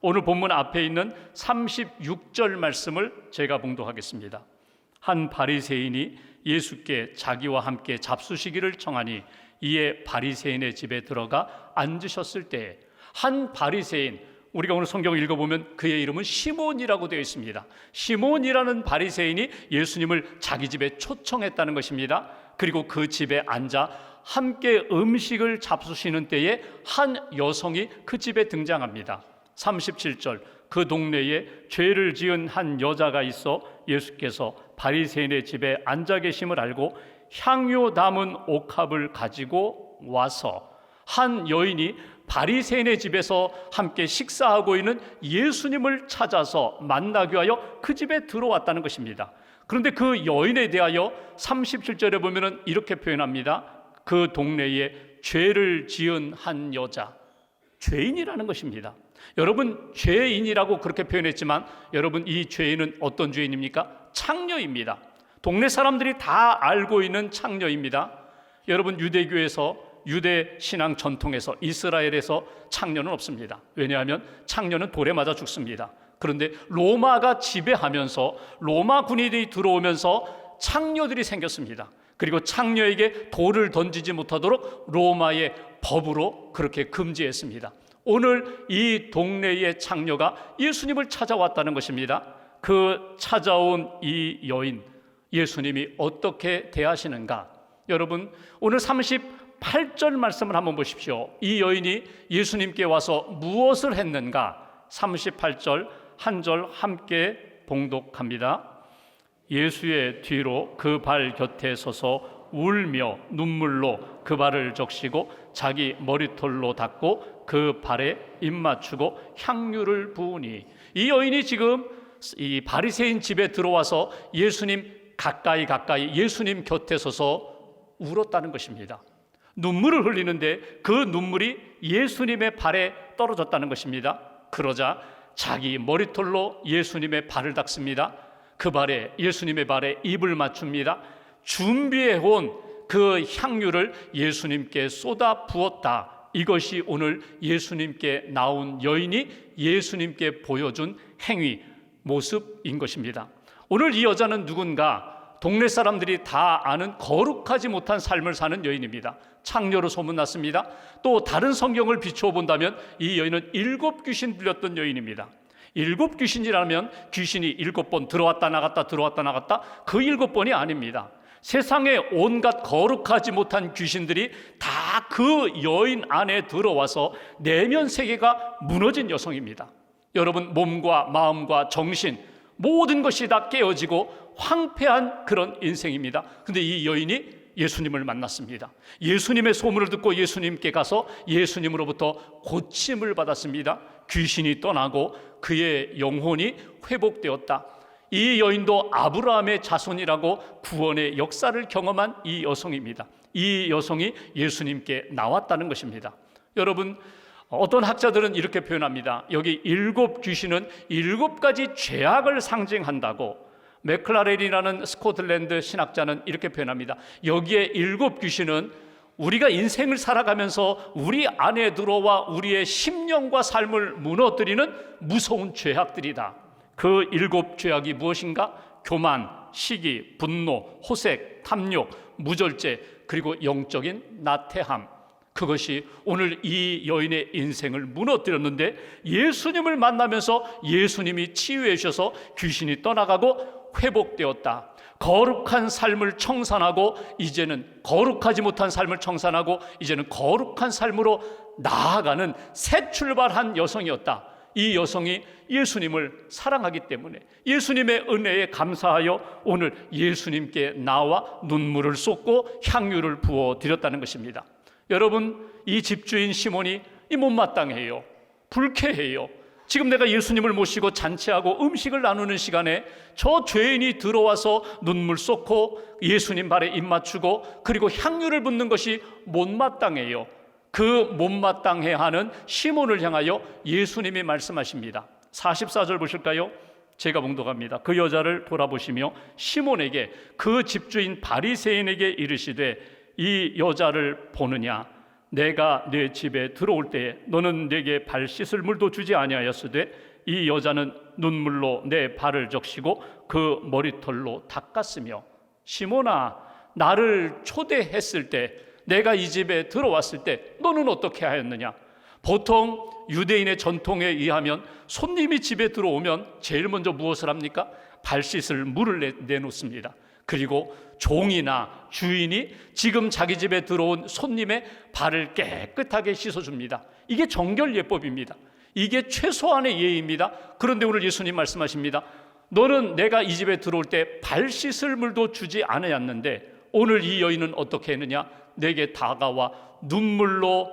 오늘 본문 앞에 있는 36절 말씀을 제가 봉독하겠습니다. 한 바리새인이 예수께 자기와 함께 잡수시기를 청하니 이에 바리새인의 집에 들어가 앉으셨을 때 한 바리새인, 우리가 오늘 성경을 읽어보면 그의 이름은 시몬이라고 되어 있습니다. 시몬이라는 바리새인이 예수님을 자기 집에 초청했다는 것입니다. 그리고 그 집에 앉아 함께 음식을 잡수시는 때에 한 여성이 그 집에 등장합니다. 37절, 그 동네에 죄를 지은 한 여자가 있어 예수께서 바리새인의 집에 앉아 계심을 알고 향유 담은 옥합을 가지고 와서 한 여인이 바리새인의 집에서 함께 식사하고 있는 예수님을 찾아서 만나기 위하여 그 집에 들어왔다는 것입니다. 그런데 그 여인에 대하여 37절에 보면 이렇게 표현합니다. 그 동네에 죄를 지은 한 여자, 죄인이라는 것입니다. 여러분, 죄인이라고 그렇게 표현했지만 여러분, 이 죄인은 어떤 죄인입니까? 창녀입니다. 동네 사람들이 다 알고 있는 창녀입니다. 여러분, 유대교에서, 유대 신앙 전통에서, 이스라엘에서 창녀는 없습니다. 왜냐하면 창녀는 돌에 맞아 죽습니다. 그런데 로마가 지배하면서 로마 군인이 들어오면서 창녀들이 생겼습니다. 그리고 창녀에게 돌을 던지지 못하도록 로마의 법으로 그렇게 금지했습니다. 오늘 이 동네의 창녀가 예수님을 찾아왔다는 것입니다. 그 찾아온 이 여인, 예수님이 어떻게 대하시는가? 여러분, 오늘 38절 말씀을 한번 보십시오. 이 여인이 예수님께 와서 무엇을 했는가? 38절 한 절 함께 봉독합니다. 예수의 뒤로 그 발 곁에 서서 울며 눈물로 그 발을 적시고 자기 머리털로 닦고 그 발에 입 맞추고 향유를 부으니, 이 여인이 지금 이 바리새인 집에 들어와서 예수님 가까이 예수님 곁에 서서 울었다는 것입니다. 눈물을 흘리는데 그 눈물이 예수님의 발에 떨어졌다는 것입니다. 그러자 자기 머리털로 예수님의 발을 닦습니다. 그 발에, 예수님의 발에 입을 맞춥니다. 준비해온 그 향유를 예수님께 쏟아 부었다. 이것이 오늘 예수님께 나온 여인이 예수님께 보여준 행위, 모습인 것입니다. 오늘 이 여자는 누군가? 동네 사람들이 다 아는 거룩하지 못한 삶을 사는 여인입니다. 창녀로 소문났습니다. 또 다른 성경을 비추어 본다면 이 여인은 7 귀신 들렸던 여인입니다. 7 귀신이라면 귀신이 7번 들어왔다 나갔다 들어왔다 나갔다, 그 7번이 아닙니다. 세상에 온갖 거룩하지 못한 귀신들이 다 그 여인 안에 들어와서 내면 세계가 무너진 여성입니다. 여러분, 몸과 마음과 정신 모든 것이 다 깨어지고 황폐한 그런 인생입니다. 그런데 이 여인이 예수님을 만났습니다. 예수님의 소문을 듣고 예수님께 가서 예수님으로부터 고침을 받았습니다. 귀신이 떠나고 그의 영혼이 회복되었다. 이 여인도 아브라함의 자손이라고 구원의 역사를 경험한 이 여성입니다. 이 여성이 예수님께 나왔다는 것입니다. 여러분, 어떤 학자들은 이렇게 표현합니다. 여기 7 귀신은 7가지 죄악을 상징한다고. 맥클라렌이라는 스코틀랜드 신학자는 이렇게 표현합니다. 여기에 7 귀신은 우리가 인생을 살아가면서 우리 안에 들어와 우리의 심령과 삶을 무너뜨리는 무서운 죄악들이다. 그 7 죄악이 무엇인가? 교만, 시기, 분노, 호색, 탐욕, 무절제, 그리고 영적인 나태함. 그것이 오늘 이 여인의 인생을 무너뜨렸는데 예수님을 만나면서 예수님이 치유해 주셔서 귀신이 떠나가고 회복되었다. 거룩한 삶을 청산하고 이제는 거룩하지 못한 삶을 청산하고 이제는 거룩한 삶으로 나아가는 새 출발한 여성이었다. 이 여성이 예수님을 사랑하기 때문에 예수님의 은혜에 감사하여 오늘 예수님께 나와 눈물을 쏟고 향유를 부어 드렸다는 것입니다. 여러분, 이 집주인 시몬이 이 못마땅해요. 불쾌해요. 지금 내가 예수님을 모시고 잔치하고 음식을 나누는 시간에 저 죄인이 들어와서 눈물 쏟고 예수님 발에 입 맞추고 그리고 향유를 붓는 것이 못마땅해요. 그 못마땅해하는 시몬을 향하여 예수님이 말씀하십니다. 44절 보실까요? 제가 봉독합니다. 그 여자를 돌아보시며 시몬에게, 그 집주인 바리새인에게 이르시되 이 여자를 보느냐? 내가 내 집에 들어올 때에 너는 내게 발 씻을 물도 주지 아니하였으되 이 여자는 눈물로 내 발을 적시고 그 머리털로 닦았으며 시몬아, 나를 초대했을 때, 내가 이 집에 들어왔을 때 너는 어떻게 하였느냐? 보통 유대인의 전통에 의하면 손님이 집에 들어오면 제일 먼저 무엇을 합니까? 발 씻을 물을 내놓습니다. 그리고 종이나 주인이 지금 자기 집에 들어온 손님의 발을 깨끗하게 씻어줍니다. 이게 정결예법입니다. 이게 최소한의 예의입니다. 그런데 오늘 예수님 말씀하십니다. 너는 내가 이 집에 들어올 때 발 씻을 물도 주지 않았는데 오늘 이 여인은 어떻게 했느냐? 내게 다가와 눈물로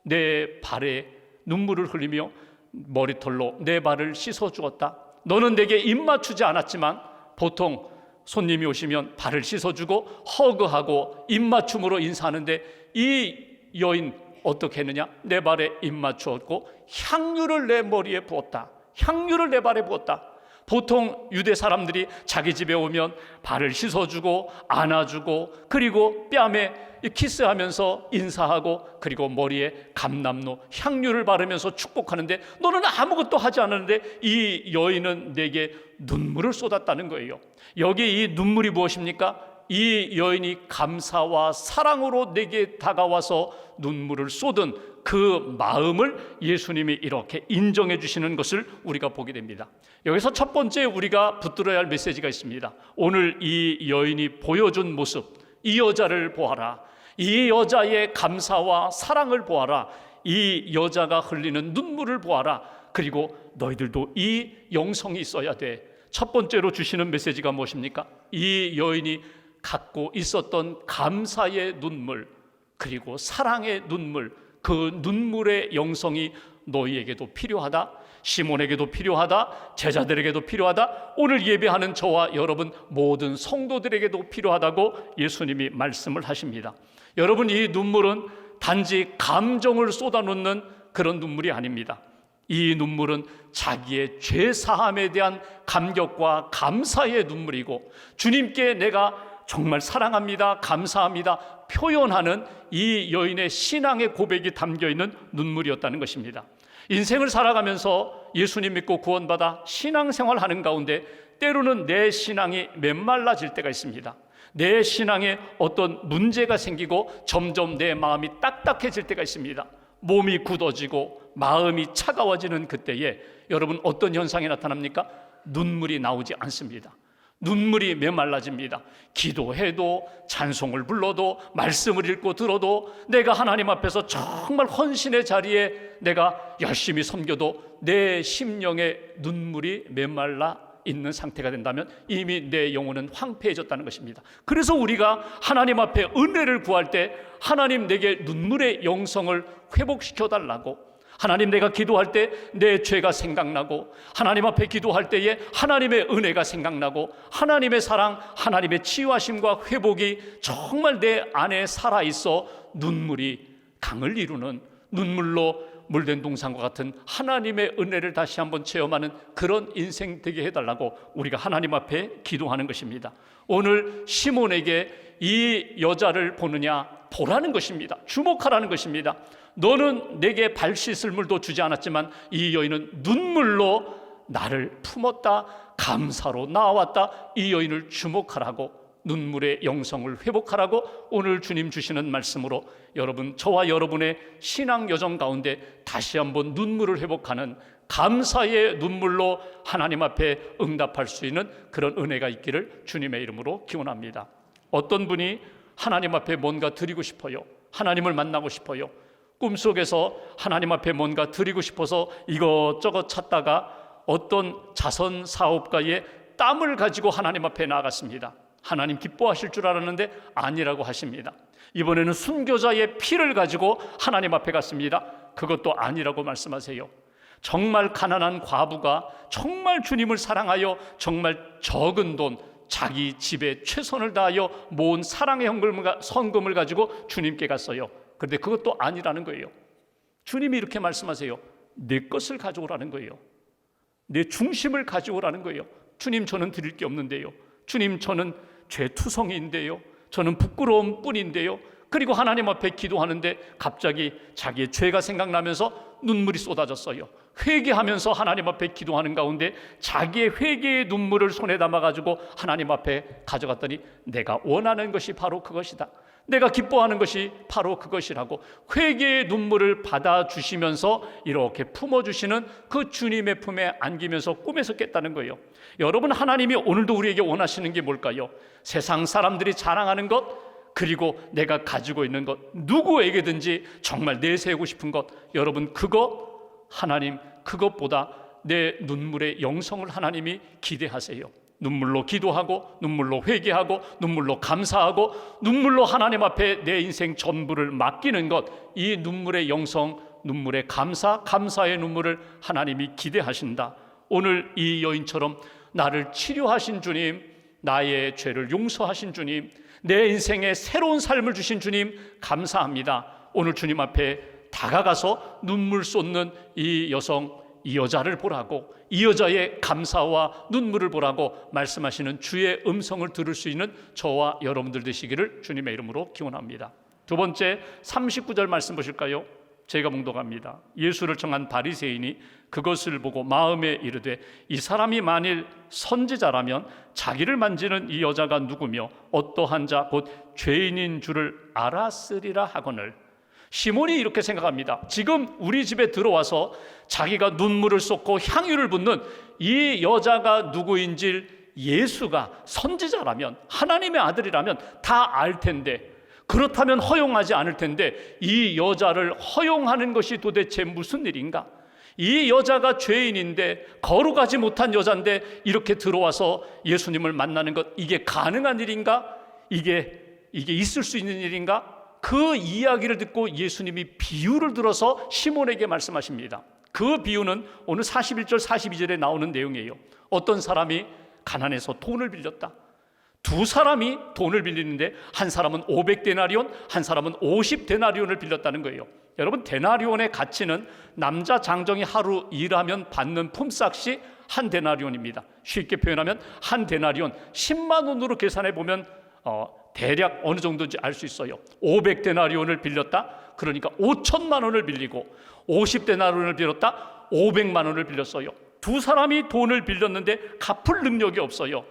내 발에 눈물을 흘리며 머리털로 내 발을 씻어주었다. 너는 내게 입 맞추지 않았지만 보통 손님이 오시면 발을 씻어주고 허그하고 입맞춤으로 인사하는데 이 여인 어떻게 했느냐? 내 발에 입맞추었고 향유를 내 머리에 부었다. 향유를 내 발에 부었다. 보통 유대 사람들이 자기 집에 오면 발을 씻어주고 안아주고 그리고 뺨에 키스하면서 인사하고 그리고 머리에 감람로 향유를 바르면서 축복하는데 너는 아무것도 하지 않았는데 이 여인은 내게 눈물을 쏟았다는 거예요. 여기 이 눈물이 무엇입니까? 이 여인이 감사와 사랑으로 내게 다가와서 눈물을 쏟은 그 마음을 예수님이 이렇게 인정해 주시는 것을 우리가 보게 됩니다. 여기서 첫 번째 우리가 붙들어야 할 메시지가 있습니다. 오늘 이 여인이 보여준 모습, 이 여자를 보아라. 이 여자의 감사와 사랑을 보아라. 이 여자가 흘리는 눈물을 보아라. 그리고 너희들도 이 영성이 있어야 돼. 첫 번째로 주시는 메시지가 무엇입니까? 이 여인이 갖고 있었던 감사의 눈물, 그리고 사랑의 눈물, 그 눈물의 영성이 너희에게도 필요하다. 시몬에게도 필요하다. 제자들에게도 필요하다. 오늘 예배하는 저와 여러분 모든 성도들에게도 필요하다고 예수님이 말씀을 하십니다. 여러분, 이 눈물은 단지 감정을 쏟아놓는 그런 눈물이 아닙니다. 이 눈물은 자기의 죄 사함에 대한 감격과 감사의 눈물이고 주님께 내가 정말 사랑합니다, 감사합니다 표현하는 이 여인의 신앙의 고백이 담겨있는 눈물이었다는 것입니다. 인생을 살아가면서 예수님 믿고 구원받아 신앙생활 하는 가운데 때로는 내 신앙이 메말라질 때가 있습니다. 내 신앙에 어떤 문제가 생기고 점점 내 마음이 딱딱해질 때가 있습니다. 몸이 굳어지고 마음이 차가워지는 그때에 여러분 어떤 현상이 나타납니까? 눈물이 나오지 않습니다. 눈물이 메말라집니다. 기도해도 찬송을 불러도 말씀을 읽고 들어도 내가 하나님 앞에서 정말 헌신의 자리에 내가 열심히 섬겨도 내 심령의 눈물이 메말라 있는 상태가 된다면 이미 내 영혼은 황폐해졌다는 것입니다. 그래서 우리가 하나님 앞에 은혜를 구할 때 하나님 내게 눈물의 영성을 회복시켜달라고, 하나님 내가 기도할 때 내 죄가 생각나고 하나님 앞에 기도할 때에 하나님의 은혜가 생각나고 하나님의 사랑, 하나님의 치유하심과 회복이 정말 내 안에 살아있어 눈물이 강을 이루는, 눈물로 물된 동산과 같은 하나님의 은혜를 다시 한번 체험하는 그런 인생 되게 해달라고 우리가 하나님 앞에 기도하는 것입니다. 오늘 시몬에게 이 여자를 보느냐, 보라는 것입니다. 주목하라는 것입니다. 너는 내게 발 씻을 물도 주지 않았지만 이 여인은 눈물로 나를 품었다, 감사로 나왔다. 이 여인을 주목하라고, 눈물의 영성을 회복하라고 오늘 주님 주시는 말씀으로 여러분, 저와 여러분의 신앙 여정 가운데 다시 한번 눈물을 회복하는 감사의 눈물로 하나님 앞에 응답할 수 있는 그런 은혜가 있기를 주님의 이름으로 기원합니다. 어떤 분이 하나님 앞에 뭔가 드리고 싶어요. 하나님을 만나고 싶어요. 꿈속에서 하나님 앞에 뭔가 드리고 싶어서 이것저것 찾다가 어떤 자선 사업가의 땀을 가지고 하나님 앞에 나아갔습니다. 하나님 기뻐하실 줄 알았는데 아니라고 하십니다. 이번에는 순교자의 피를 가지고 하나님 앞에 갔습니다. 그것도 아니라고 말씀하세요. 정말 가난한 과부가 정말 주님을 사랑하여 정말 적은 돈, 자기 집에 최선을 다하여 모은 사랑의 헌금을 가지고 주님께 갔어요. 그런데 그것도 아니라는 거예요. 주님이 이렇게 말씀하세요. 내 것을 가져오라는 거예요. 내 중심을 가져오라는 거예요. 주님, 저는 드릴 게 없는데요. 주님, 저는 죄투성이인데요. 저는 부끄러움 뿐인데요. 그리고 하나님 앞에 기도하는데 갑자기 자기의 죄가 생각나면서 눈물이 쏟아졌어요. 회개하면서 하나님 앞에 기도하는 가운데 자기의 회개의 눈물을 손에 담아가지고 하나님 앞에 가져갔더니 내가 원하는 것이 바로 그것이다, 내가 기뻐하는 것이 바로 그것이라고 회개의 눈물을 받아주시면서 이렇게 품어주시는 그 주님의 품에 안기면서 꿈에서 깼다는 거예요. 여러분, 하나님이 오늘도 우리에게 원하시는 게 뭘까요? 세상 사람들이 자랑하는 것, 그리고 내가 가지고 있는 것, 누구에게든지 정말 내세우고 싶은 것, 여러분, 하나님 그것보다 내 눈물의 영성을 하나님이 기대하세요. 눈물로 기도하고, 눈물로 회개하고, 눈물로 감사하고, 눈물로 하나님 앞에 내 인생 전부를 맡기는 것, 이 눈물의 영성, 눈물의 감사의 눈물을 하나님이 기대하신다. 오늘 이 여인처럼 나를 치료하신 주님, 나의 죄를 용서하신 주님, 내 인생에 새로운 삶을 주신 주님 감사합니다. 오늘 주님 앞에 다가가서 눈물 쏟는 이 여성, 이 여자를 보라고, 이 여자의 감사와 눈물을 보라고 말씀하시는 주의 음성을 들을 수 있는 저와 여러분들 되시기를 주님의 이름으로 기원합니다. 두 번째 39절 말씀 보실까요? 제가 봉독합니다. 예수를 청한 바리새인이 그것을 보고 마음에 이르되 이 사람이 만일 선지자라면 자기를 만지는 이 여자가 누구며 어떠한 자 곧 죄인인 줄을 알았으리라 하거늘. 시몬이 이렇게 생각합니다. 지금 우리 집에 들어와서 자기가 눈물을 쏟고 향유를 붓는 이 여자가 누구인지 예수가 선지자라면, 하나님의 아들이라면 다 알 텐데, 그렇다면 허용하지 않을 텐데 이 여자를 허용하는 것이 도대체 무슨 일인가? 이 여자가 죄인인데, 거룩하지 못한 여자인데 이렇게 들어와서 예수님을 만나는 것, 이게 가능한 일인가? 이게 있을 수 있는 일인가? 그 이야기를 듣고 예수님이 비유를 들어서 시몬에게 말씀하십니다. 그 비유는 오늘 41절 42절에 나오는 내용이에요. 어떤 사람이 가난해서 돈을 빌렸다. 두 사람이 돈을 빌리는데 한 사람은 500데나리온, 한 사람은 50데나리온을 빌렸다는 거예요. 여러분, 데나리온의 가치는 남자 장정이 하루 일하면 받는 품삯이 한 데나리온입니다. 쉽게 표현하면 한 데나리온 10만 원으로 계산해 보면 대략 어느 정도인지 알 수 있어요. 500데나리온을 빌렸다, 그러니까 5천만 원을 빌리고, 50데나리온을 빌렸다, 500만 원을 빌렸어요. 두 사람이 돈을 빌렸는데 갚을 능력이 없어요.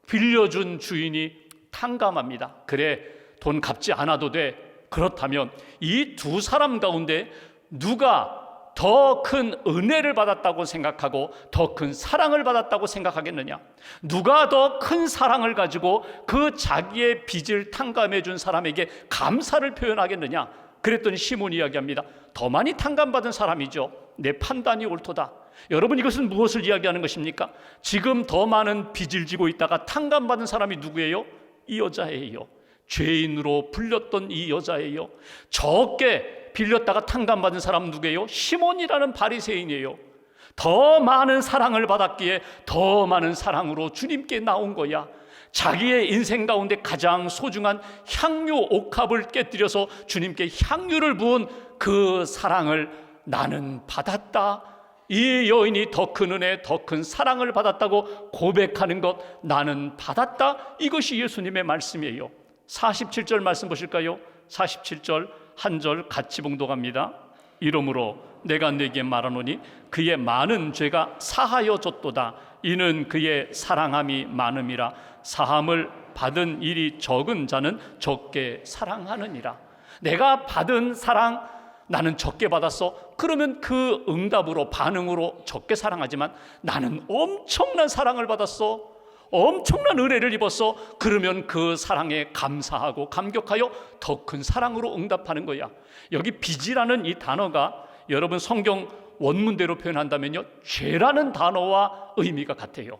빌려준 주인이 탕감합니다. 그래, 돈 갚지 않아도 돼. 그렇다면 이 두 사람 가운데 누가 더 큰 은혜를 받았다고 생각하고 더 큰 사랑을 받았다고 생각하겠느냐? 누가 더 큰 사랑을 가지고 그 자기의 빚을 탕감해 준 사람에게 감사를 표현하겠느냐? 그랬더니 시몬이 이야기합니다. 더 많이 탕감받은 사람이죠. 내 판단이 옳도다. 여러분, 이것은 무엇을 이야기하는 것입니까? 지금 더 많은 빚을 지고 있다가 탕감받은 사람이 누구예요? 이 여자예요. 죄인으로 불렸던 이 여자예요. 적게 빌렸다가 탕감받은 사람 누구예요? 시몬이라는 바리새인이에요. 더 많은 사랑을 받았기에 더 많은 사랑으로 주님께 나온 거야. 자기의 인생 가운데 가장 소중한 향유 옥합을 깨뜨려서 주님께 향유를 부은 그 사랑을 나는 받았다. 이 여인이 더 큰 은혜, 더 큰 사랑을 받았다고 고백하는 것, 나는 받았다. 이것이 예수님의 말씀이에요. 47절 말씀 보실까요? 47절 한 절 같이 봉독합니다. 이러므로 내가 네게 말하노니 그의 많은 죄가 사하여졌도다. 이는 그의 사랑함이 많음이라. 사함을 받은 일이 적은 자는 적게 사랑하느니라. 내가 받은 사랑, 나는 적게 받았어. 그러면 그 응답으로, 반응으로 적게 사랑하지만 나는 엄청난 사랑을 받았어, 엄청난 은혜를 입었어. 그러면 그 사랑에 감사하고 감격하여 더 큰 사랑으로 응답하는 거야. 여기 빚이라는 이 단어가 여러분 성경 원문대로 표현한다면요, 죄라는 단어와 의미가 같아요.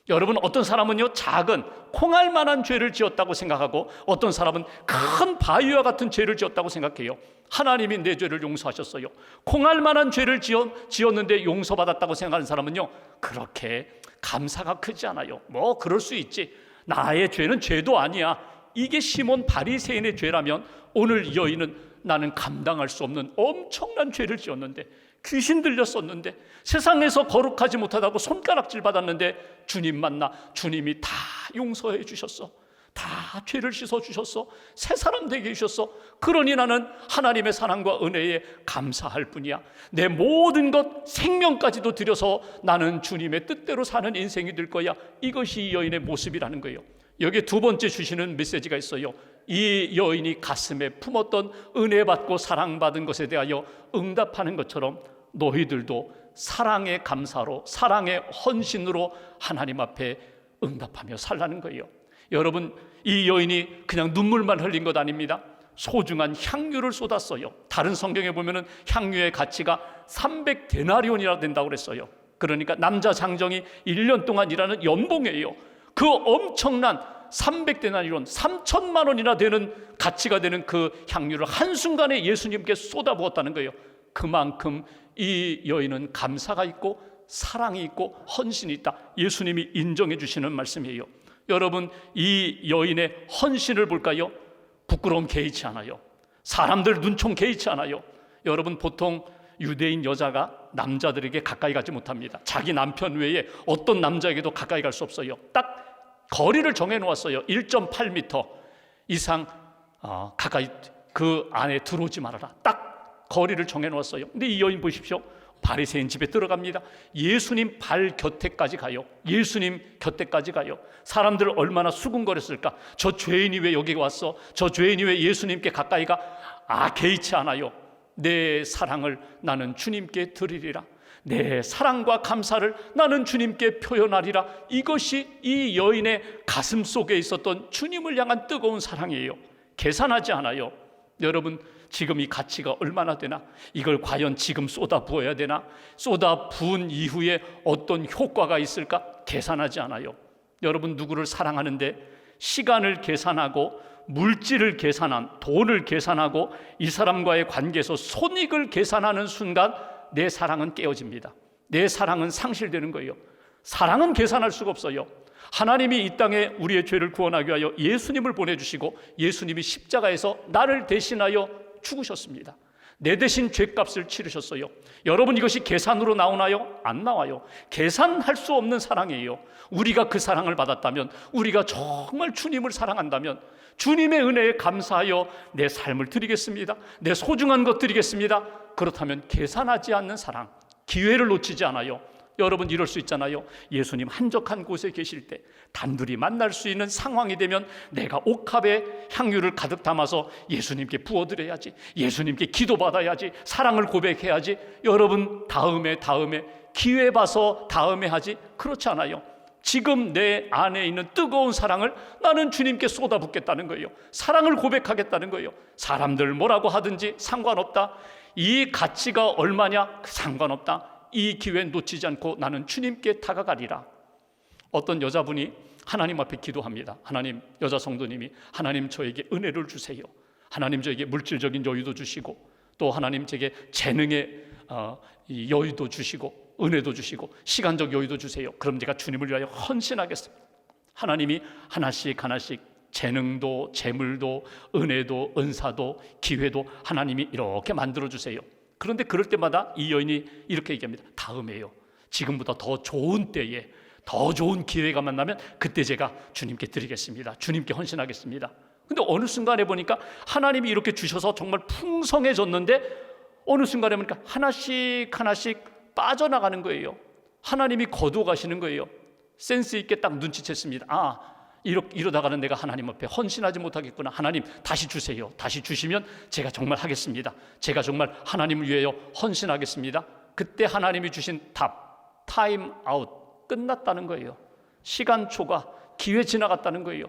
여러분, 어떤 사람은요 작은 콩알만한 죄를 지었다고 생각하고 어떤 사람은 큰 바위와 같은 죄를 지었다고 생각해요. 하나님이 내 죄를 용서하셨어요. 콩알만한 죄를 지었는데 용서받았다고 생각하는 사람은요, 그렇게 감사가 크지 않아요. 뭐 그럴 수 있지, 나의 죄는 죄도 아니야. 이게 시몬 바리새인의 죄라면 오늘 이 여인은 나는 감당할 수 없는 엄청난 죄를 지었는데, 귀신 들렸었는데, 세상에서 거룩하지 못하다고 손가락질 받았는데 주님 만나 주님이 다 용서해 주셨어. 다 죄를 씻어주셨어. 새 사람 되게 해주셨어. 그러니 나는 하나님의 사랑과 은혜에 감사할 뿐이야. 내 모든 것, 생명까지도 들여서 나는 주님의 뜻대로 사는 인생이 될 거야. 이것이 이 여인의 모습이라는 거예요. 여기에 두 번째 주시는 메시지가 있어요. 이 여인이 가슴에 품었던 은혜 받고 사랑받은 것에 대하여 응답하는 것처럼 너희들도 사랑의 감사로, 사랑의 헌신으로 하나님 앞에 응답하며 살라는 거예요. 여러분, 이 여인이 그냥 눈물만 흘린 것 아닙니다. 소중한 향유를 쏟았어요. 다른 성경에 보면은 향유의 가치가 300데나리온이나 된다고 그랬어요. 그러니까 남자 장정이 1년 동안 일하는 연봉이에요. 그 엄청난 300데나리온, 3천만 원이나 되는 가치가 되는 그 향유를 한순간에 예수님께 쏟아부었다는 거예요. 그만큼 이 여인은 감사가 있고 사랑이 있고 헌신이 있다. 예수님이 인정해 주시는 말씀이에요. 여러분, 이 여인의 헌신을 볼까요? 부끄러움 개의치 않아요. 사람들 눈총 개의치 않아요. 여러분, 보통 유대인 여자가 남자들에게 가까이 가지 못합니다. 자기 남편 외에 어떤 남자에게도 가까이 갈 수 없어요. 딱 거리를 정해 놓았어요. 1.8m 이상 가까이 그 안에 들어오지 말아라. 딱 거리를 정해 놓았어요. 근데 이 여인 보십시오. 바리새인 집에 들어갑니다. 예수님 발 곁에까지 가요. 예수님 곁에까지 가요. 사람들 얼마나 수군거렸을까. 저 죄인이 왜 여기 왔어? 저 죄인이 왜 예수님께 가까이 가? 개의치 않아요. 내 사랑을 나는 주님께 드리리라. 내 사랑과 감사를 나는 주님께 표현하리라. 이것이 이 여인의 가슴 속에 있었던 주님을 향한 뜨거운 사랑이에요. 계산하지 않아요. 여러분, 지금 이 가치가 얼마나 되나? 이걸 과연 지금 쏟아 부어야 되나? 쏟아 부은 이후에 어떤 효과가 있을까? 계산하지 않아요. 여러분, 누구를 사랑하는데 시간을 계산하고 물질을 계산한, 돈을 계산하고 이 사람과의 관계에서 손익을 계산하는 순간 내 사랑은 깨어집니다. 내 사랑은 상실되는 거예요. 사랑은 계산할 수가 없어요. 하나님이 이 땅에 우리의 죄를 구원하기 위하여 예수님을 보내주시고 예수님이 십자가에서 나를 대신하여 죽으셨습니다. 내 대신 죄값을 치르셨어요. 여러분, 이것이 계산으로 나오나요? 안 나와요. 계산할 수 없는 사랑이에요. 우리가 그 사랑을 받았다면, 우리가 정말 주님을 사랑한다면 주님의 은혜에 감사하여 내 삶을 드리겠습니다. 내 소중한 것 드리겠습니다. 그렇다면 계산하지 않는 사랑, 기회를 놓치지 않아요. 여러분, 이럴 수 있잖아요. 예수님 한적한 곳에 계실 때 단둘이 만날 수 있는 상황이 되면 내가 옥합에 향유를 가득 담아서 예수님께 부어드려야지, 예수님께 기도받아야지, 사랑을 고백해야지. 여러분, 다음에 기회 봐서 다음에 하지. 그렇지 않아요. 지금 내 안에 있는 뜨거운 사랑을 나는 주님께 쏟아붓겠다는 거예요. 사랑을 고백하겠다는 거예요. 사람들 뭐라고 하든지 상관없다. 이 가치가 얼마냐? 상관없다. 이 기회 놓치지 않고 나는 주님께 다가가리라. 어떤 여자분이 하나님 앞에 기도합니다. 하나님, 여자 성도님이 하나님, 저에게 은혜를 주세요. 하나님, 저에게 물질적인 여유도 주시고 또 하나님, 제게 재능의 여유도 주시고 은혜도 주시고 시간적 여유도 주세요. 그럼 제가 주님을 위하여 헌신하겠습니다. 하나님이 하나씩 재능도 재물도 은혜도 은사도 기회도 하나님이 이렇게 만들어주세요. 그런데 그럴 때마다 이 여인이 이렇게 얘기합니다. 다음에요. 지금보다 더 좋은 때에 더 좋은 기회가 만나면 그때 제가 주님께 드리겠습니다. 주님께 헌신하겠습니다. 근데 어느 순간에 보니까 하나님이 이렇게 주셔서 정말 풍성해졌는데 어느 순간에 보니까 하나씩 빠져나가는 거예요. 하나님이 거두어 가시는 거예요. 센스 있게 딱 눈치챘습니다. 이러다가는 내가 하나님 앞에 헌신하지 못하겠구나. 하나님, 다시 주세요. 다시 주시면 제가 정말 하겠습니다. 제가 정말 하나님을 위하여 헌신하겠습니다. 그때 하나님이 주신 답, 타임 아웃, 끝났다는 거예요. 시간 초과, 기회 지나갔다는 거예요.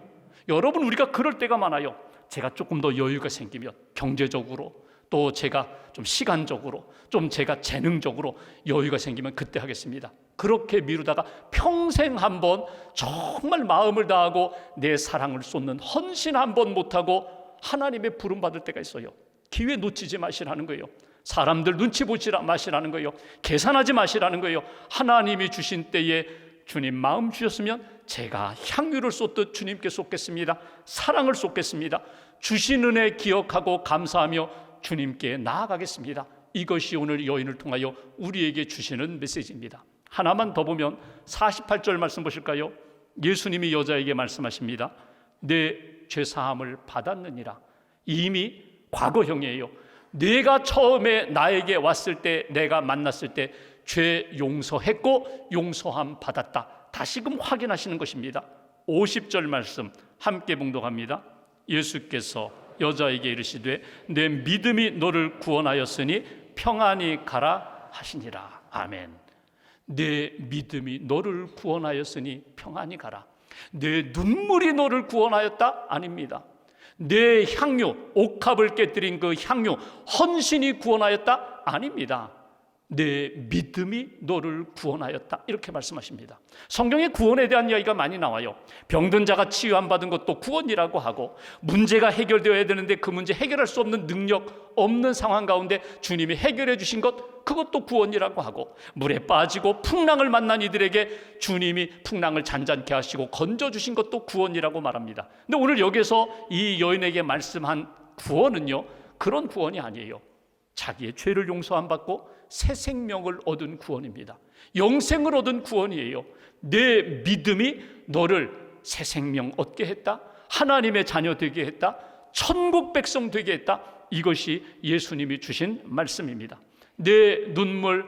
여러분, 우리가 그럴 때가 많아요. 제가 조금 더 여유가 생기면 경제적으로, 또 제가 좀 시간적으로, 좀 제가 재능적으로 여유가 생기면 그때 하겠습니다. 그렇게 미루다가 평생 한번 정말 마음을 다하고 내 사랑을 쏟는 헌신 한번 못하고 하나님의 부름 받을 때가 있어요. 기회 놓치지 마시라는 거예요. 사람들 눈치 보지 마시라는 거예요. 계산하지 마시라는 거예요. 하나님이 주신 때에 주님 마음 주셨으면 제가 향유를 쏟듯 주님께 쏟겠습니다. 사랑을 쏟겠습니다. 주신 은혜 기억하고 감사하며 주님께 나아가겠습니다. 이것이 오늘 여인을 통하여 우리에게 주시는 메시지입니다. 하나만 더 보면 48절 말씀 보실까요? 예수님이 여자에게 말씀하십니다. 내 죄사함을 받았느니라. 이미 과거형이에요. 내가 처음에 나에게 왔을 때, 내가 만났을 때 죄 용서했고 용서함 받았다. 다시금 확인하시는 것입니다. 50절 말씀 함께 봉독합니다. 예수께서 여자에게 이르시되 내 믿음이 너를 구원하였으니 평안히 가라 하시니라. 아멘. 내 믿음이 너를 구원하였으니 평안히 가라. 내 눈물이 너를 구원하였다? 아닙니다. 내 향유, 옥합을 깨뜨린 그 향유, 헌신이 구원하였다? 아닙니다. 내 믿음이 너를 구원하였다, 이렇게 말씀하십니다. 성경에 구원에 대한 이야기가 많이 나와요. 병든 자가 치유 안 받은 것도 구원이라고 하고, 문제가 해결되어야 되는데 그 문제 해결할 수 없는 능력 없는 상황 가운데 주님이 해결해 주신 것, 그것도 구원이라고 하고, 물에 빠지고 풍랑을 만난 이들에게 주님이 풍랑을 잔잔케 하시고 건져주신 것도 구원이라고 말합니다. 근데 오늘 여기서 이 여인에게 말씀한 구원은요, 그런 구원이 아니에요. 자기의 죄를 용서 안 받고 새 생명을 얻은 구원입니다. 영생을 얻은 구원이에요. 내 믿음이 너를 새 생명 얻게 했다, 하나님의 자녀 되게 했다, 천국 백성 되게 했다. 이것이 예수님이 주신 말씀입니다. 내 눈물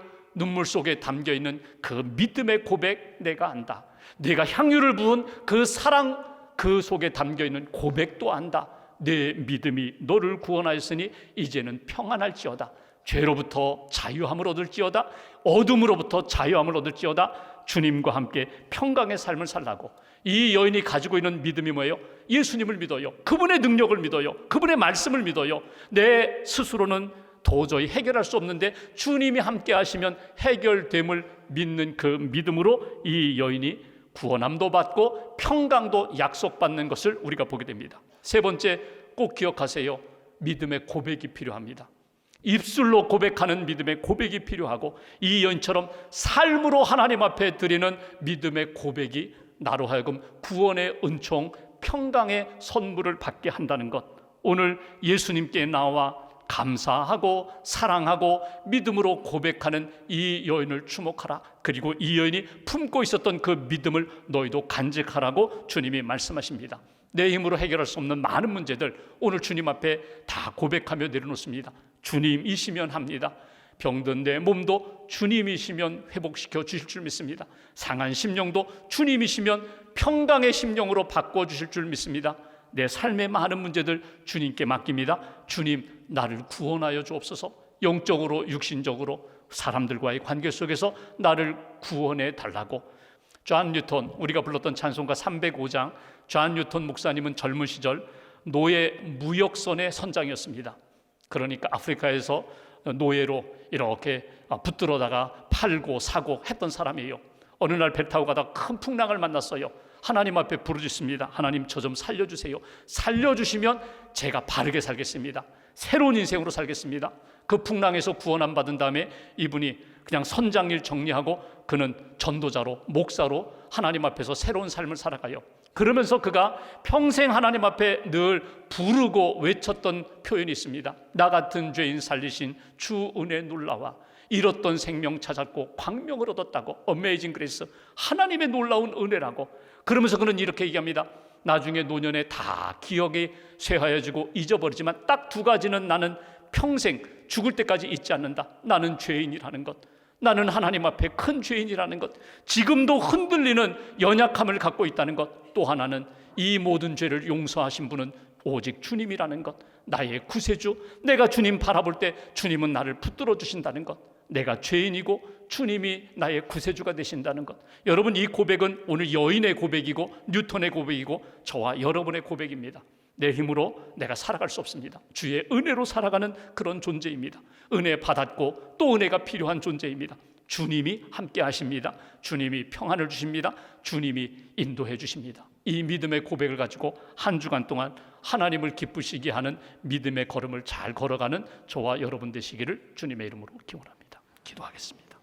속에 담겨있는 그 믿음의 고백 내가 안다. 내가 향유를 부은 그 사랑 그 속에 담겨있는 고백도 안다. 내 믿음이 너를 구원하였으니 이제는 평안할지어다. 죄로부터 자유함을 얻을지어다. 어둠으로부터 자유함을 얻을지어다. 주님과 함께 평강의 삶을 살라고. 이 여인이 가지고 있는 믿음이 뭐예요? 예수님을 믿어요. 그분의 능력을 믿어요. 그분의 말씀을 믿어요. 내 스스로는 도저히 해결할 수 없는데 주님이 함께 하시면 해결됨을 믿는 그 믿음으로 이 여인이 구원함도 받고 평강도 약속받는 것을 우리가 보게 됩니다. 세 번째, 꼭 기억하세요. 믿음의 고백이 필요합니다. 입술로 고백하는 믿음의 고백이 필요하고, 이 여인처럼 삶으로 하나님 앞에 드리는 믿음의 고백이 나로 하여금 구원의 은총, 평강의 선물을 받게 한다는 것. 오늘 예수님께 나와 감사하고 사랑하고 믿음으로 고백하는 이 여인을 주목하라. 그리고 이 여인이 품고 있었던 그 믿음을 너희도 간직하라고 주님이 말씀하십니다. 내 힘으로 해결할 수 없는 많은 문제들 오늘 주님 앞에 다 고백하며 내려놓습니다. 주님이시면 합니다. 병든 내 몸도 주님이시면 회복시켜 주실 줄 믿습니다. 상한 심령도 주님이시면 평강의 심령으로 바꿔주실 줄 믿습니다. 내 삶의 많은 문제들 주님께 맡깁니다. 주님, 나를 구원하여 주옵소서. 영적으로 육신적으로 사람들과의 관계 속에서 나를 구원해 달라고. 존 뉴턴, 우리가 불렀던 찬송가 305장, 존 뉴턴 목사님은 젊은 시절 노예 무역선의 선장이었습니다. 그러니까 아프리카에서 노예로 이렇게 붙들어다가 팔고 사고 했던 사람이에요. 어느 날 배 타고 가다가 큰 풍랑을 만났어요. 하나님 앞에 부르짖습니다. 하나님, 저 좀 살려주세요. 살려주시면 제가 바르게 살겠습니다. 새로운 인생으로 살겠습니다. 그 풍랑에서 구원 안 받은 다음에 이분이 그냥 선장일 정리하고 그는 전도자로, 목사로 하나님 앞에서 새로운 삶을 살아가요. 그러면서 그가 평생 하나님 앞에 늘 부르고 외쳤던 표현이 있습니다. 나 같은 죄인 살리신 주 은혜 놀라와 잃었던 생명 찾았고 광명을 얻었다고. 어메이징 그레이스, 하나님의 놀라운 은혜라고. 그러면서 그는 이렇게 얘기합니다. 나중에 노년에 다 기억이 쇠하여지고 잊어버리지만 딱 두 가지는 나는 평생 죽을 때까지 잊지 않는다. 나는 죄인이라는 것, 나는 하나님 앞에 큰 죄인이라는 것, 지금도 흔들리는 연약함을 갖고 있다는 것, 또 하나는 이 모든 죄를 용서하신 분은 오직 주님이라는 것, 나의 구세주, 내가 주님 바라볼 때 주님은 나를 붙들어 주신다는 것, 내가 죄인이고 주님이 나의 구세주가 되신다는 것. 여러분, 이 고백은 오늘 여인의 고백이고 뉴턴의 고백이고 저와 여러분의 고백입니다. 내 힘으로 내가 살아갈 수 없습니다. 주의 은혜로 살아가는 그런 존재입니다. 은혜 받았고 또 은혜가 필요한 존재입니다. 주님이 함께 하십니다. 주님이 평안을 주십니다. 주님이 인도해 주십니다. 이 믿음의 고백을 가지고 한 주간 동안 하나님을 기쁘시게 하는 믿음의 걸음을 잘 걸어가는 저와 여러분 되시기를 주님의 이름으로 기원합니다. 기도하겠습니다.